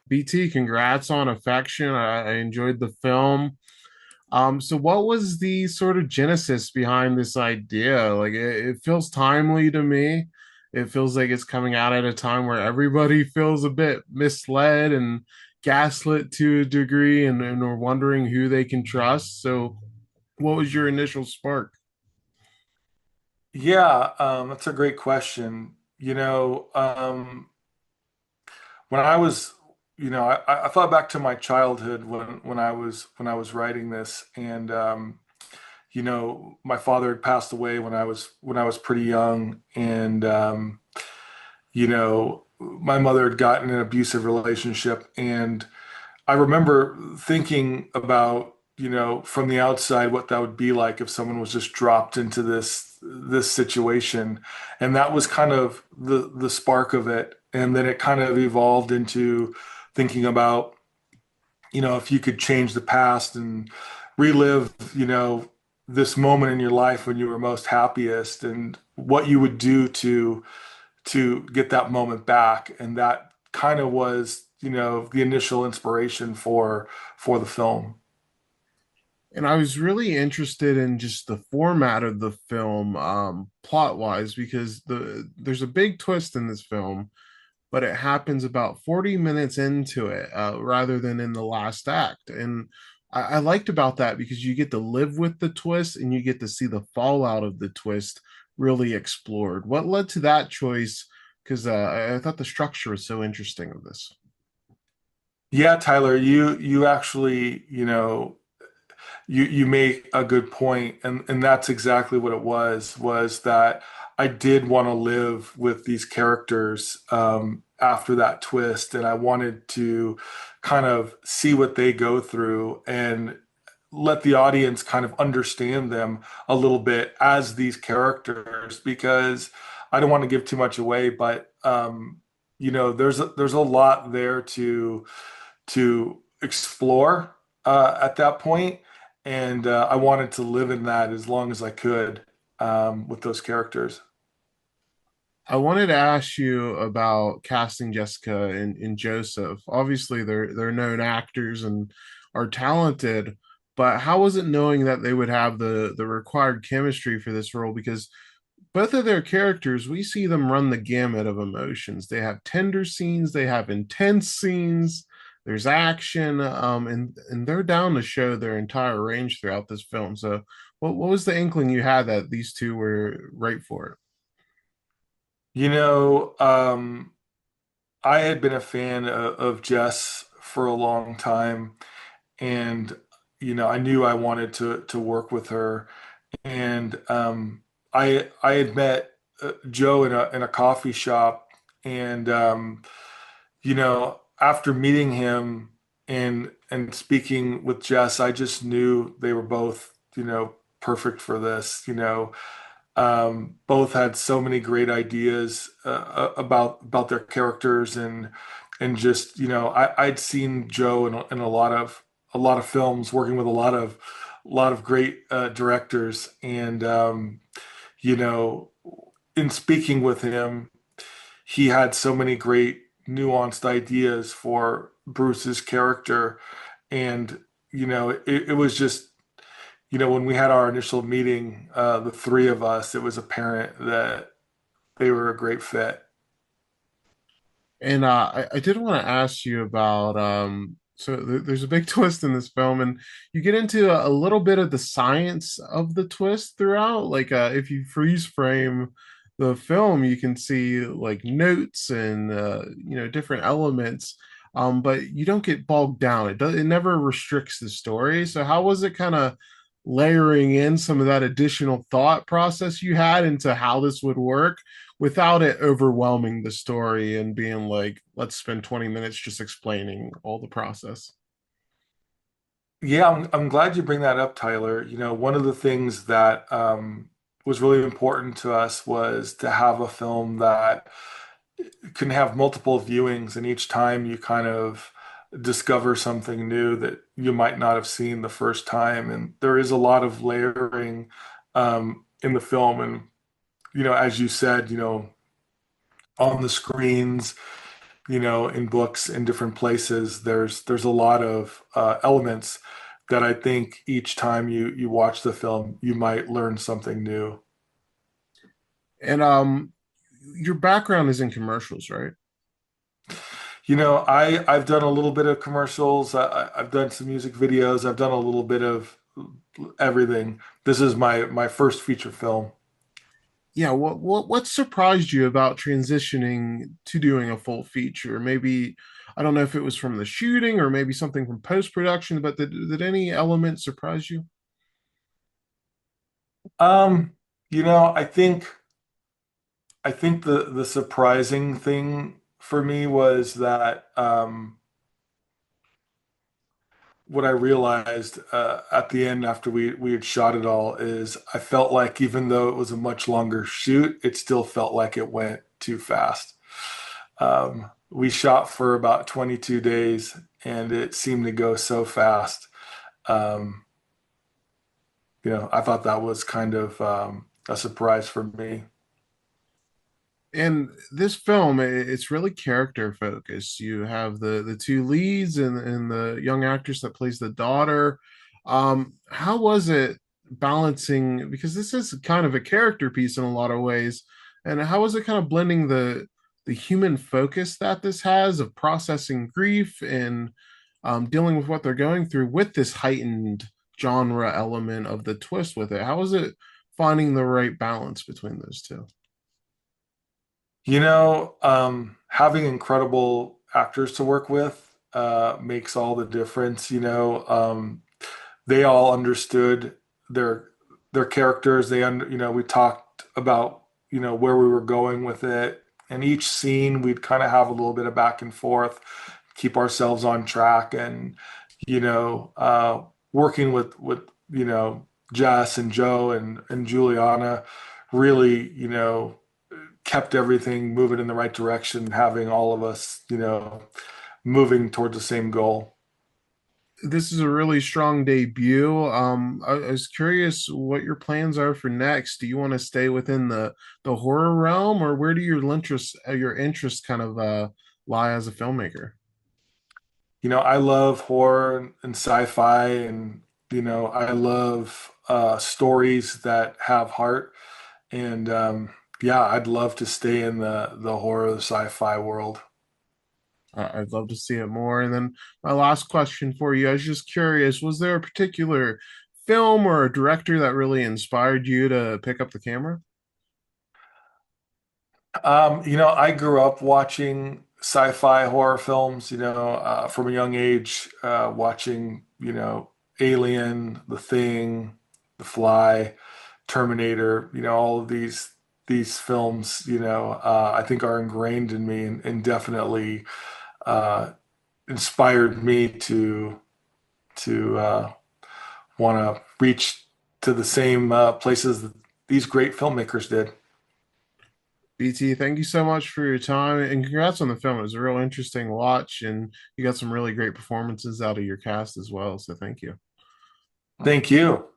BT, congrats on Affection. I enjoyed the film. So what was the sort of genesis behind this idea? Like it feels timely to me. It feels like it's coming out at a time where everybody feels a bit misled and gaslit to a degree and are wondering who they can trust. So what was your initial spark? Yeah, that's a great question. When I was, I thought back to my childhood when I was writing this, and my father had passed away when I was pretty young, and my mother had gotten an abusive relationship, and I remember thinking about, from the outside, what that would be like if someone was just dropped into this situation. And that was kind of the spark of it. And then it kind of evolved into thinking about, if you could change the past and relive, this moment in your life when you were most happiest and what you would do to get that moment back. And that kind of was, the initial inspiration for the film. And I was really interested in just the format of the film, plot wise, because there's a big twist in this film, but it happens about 40 minutes into it, rather than in the last act. And I liked about that because you get to live with the twist and you get to see the fallout of the twist really explored. What led to that choice? Because I thought the structure was so interesting of this. Yeah, Tyler, you actually, you make a good point, and that's exactly what it was that I did want to live with these characters after that twist, and I wanted to kind of see what they go through and let the audience kind of understand them a little bit as these characters because I don't want to give too much away, but there's a lot there to explore at that point, and I wanted to live in that as long as I could with those characters. I wanted to ask you about casting Jessica and Joseph. Obviously, they're known actors and are talented, but how was it knowing that they would have the required chemistry for this role? Because both of their characters, we see them run the gamut of emotions. They have tender scenes, they have intense scenes, there's action, and they're down to show their entire range throughout this film. So, what was the inkling you had that these two were right for it? You know, um, I had been a fan of Jess for a long time, and I knew I wanted to work with her. And I had met Joe in a coffee shop, and after meeting him and speaking with Jess, I just knew they were both, perfect for this. Both had so many great ideas about their characters and just, I'd seen Joe in a lot of films, working with a lot of great directors, and you know, in speaking with him, he had so many great nuanced ideas for Bruce's character. And, it was just, when we had our initial meeting, the three of us, it was apparent that they were a great fit. And I did want to ask you about there's a big twist in this film, and you get into a little bit of the science of the twist throughout. Like if you freeze frame the film, you can see like notes and different elements, but you don't get bogged down. It never restricts the story. So how was it kind of layering in some of that additional thought process you had into how this would work without it overwhelming the story and being like, let's spend 20 minutes just explaining all the process. Yeah, I'm glad you bring that up, Tyler. One of the things that was really important to us was to have a film that can have multiple viewings, and each time you kind of discover something new that you might not have seen the first time. And there is a lot of layering in the film. And, as you said, on the screens. in books in different places, there's a lot of elements that I think each time you watch the film, you might learn something new. And your background is in commercials, right? I've done a little bit of commercials. I've done some music videos. I've done a little bit of everything. This is my first feature film. Yeah, what surprised you about transitioning to doing a full feature? Maybe I don't know if it was from the shooting or maybe something from post production, but did any element surprise you? Um, I think the surprising thing for me was that what I realized at the end after we had shot it all is I felt like even though it was a much longer shoot, it still felt like it went too fast. We shot for about 22 days and it seemed to go so fast. Um, I thought that was kind of a surprise for me. And this film, it's really character focused. You have the two leads and the young actress that plays the daughter. How was it balancing? Because this is kind of a character piece in a lot of ways. And how was it kind of blending the human focus that this has of processing grief and dealing with what they're going through with this heightened genre element of the twist with it? How was it finding the right balance between those two? Having incredible actors to work with makes all the difference. They all understood their their characters. We talked about, where we were going with it. And each scene, we'd kind of have a little bit of back and forth, keep ourselves on track, and working with Jess and Joe and Juliana really, kept everything moving in the right direction, having all of us, moving towards the same goal. This is a really strong debut. I was curious what your plans are for next. Do you want to stay within the horror realm, or where do your interests kind of lie as a filmmaker? I love horror and sci-fi, and I love stories that have heart. And yeah, I'd love to stay in the horror sci-fi world. I'd love to see it more. And then my last question for you, I was just curious, was there a particular film or a director that really inspired you to pick up the camera? I grew up watching sci-fi horror films, from a young age, watching, Alien, The Thing, The Fly, Terminator, all of these films, I think are ingrained in me and definitely uh, inspired me to want to reach to the same places that these great filmmakers did. BT, thank you so much for your time and congrats on the film. It was a real interesting watch, and you got some really great performances out of your cast as well. So thank you. Thank you.